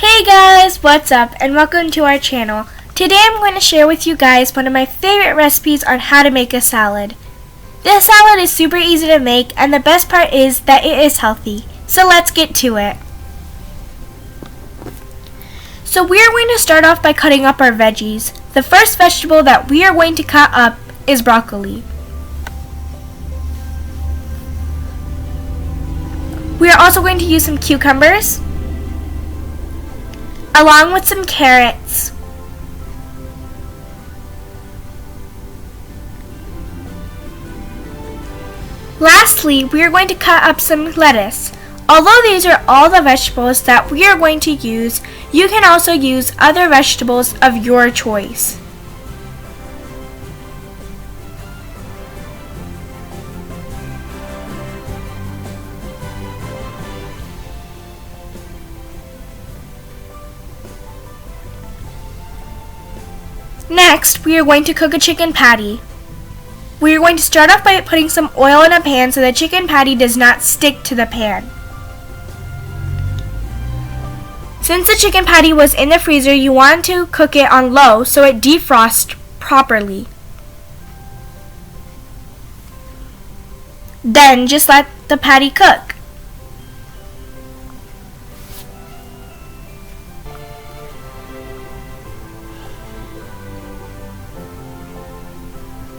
Hey guys, what's up and welcome to our channel. Today I'm going to share with you guys one of my favorite recipes on how to make a salad. This salad is super easy to make and the best part is that it is healthy. So let's get to it. So we are going to start off by cutting up our veggies. The first vegetable that we are going to cut up is broccoli. We are also going to use some cucumbers, along with some carrots. Lastly, we are going to cut up some lettuce. Although these are all the vegetables that we are going to use, you can also use other vegetables of your choice. Next, we are going to cook a chicken patty. We are going to start off by putting some oil in a pan so the chicken patty does not stick to the pan. Since the chicken patty was in the freezer, you want to cook it on low so it defrosts properly. Then just let the patty cook.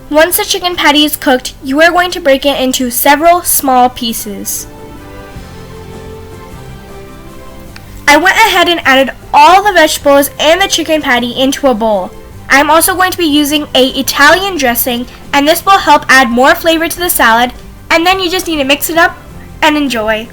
Once the chicken patty is cooked, you are going to break it into several small pieces. I went ahead and added all the vegetables and the chicken patty into a bowl. I'm also going to be using an Italian dressing, and this will help add more flavor to the salad, and then you just need to mix it up and enjoy.